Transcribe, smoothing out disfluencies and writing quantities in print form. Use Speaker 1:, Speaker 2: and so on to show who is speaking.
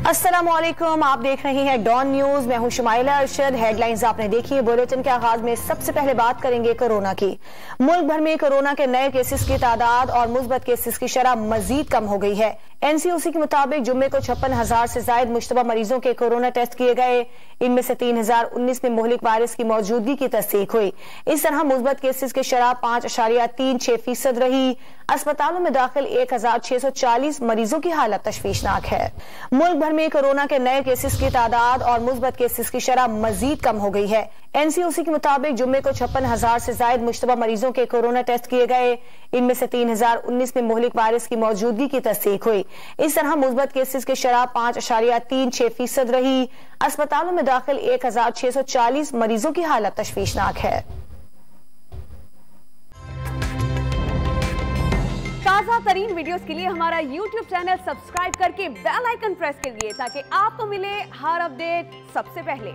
Speaker 1: अस्सलामुअलैकुम, आप देख रहे हैं डॉन न्यूज। मैं हूं शुमाइला अरशद। हेडलाइंस आपने देखी है। बुलेटिन के आगाज में सबसे पहले बात करेंगे कोरोना की। मुल्क भर में कोरोना के नए केसेस की तादाद और मुस्बत केसेस की शरह मजीद कम हो गई है। एनसीओसी के मुताबिक जुम्मे को 56,000 से ज्यादा मुश्तबा मरीजों के कोरोना टेस्ट किए गए। इनमें से 3,019 में मुहलिक वायरस की मौजूदगी की तस्दीक हुई। इस तरह मुस्बत केसेस की शरह 5.36% रही। अस्पतालों में दाखिल 1,640 मरीजों की हालत तशवीशनाक है। मुल्क भर में कोरोना के नए केसेस की तादाद और मुस्बत केसेस की शरह मजीद कम हो गई है। एनसीओसी के मुताबिक जुम्मे को 56,000 से ज्यादा मुश्तबा मरीजों के कोरोना टेस्ट किए गए। इनमें से 3,019 में मुहलिक वायरस की मौजूदगी की तस्दीक हुई। इस तरह मुस्बत केसेस की शरह 5.36% रही। अस्पतालों में दाखिल 1,640 मरीजों की हालत तशवीशनाक है।
Speaker 2: ताज़ा तरीन वीडियोस के लिए हमारा YouTube चैनल सब्सक्राइब करके बेल आइकन प्रेस करिए ताकि आपको मिले हर अपडेट सबसे पहले।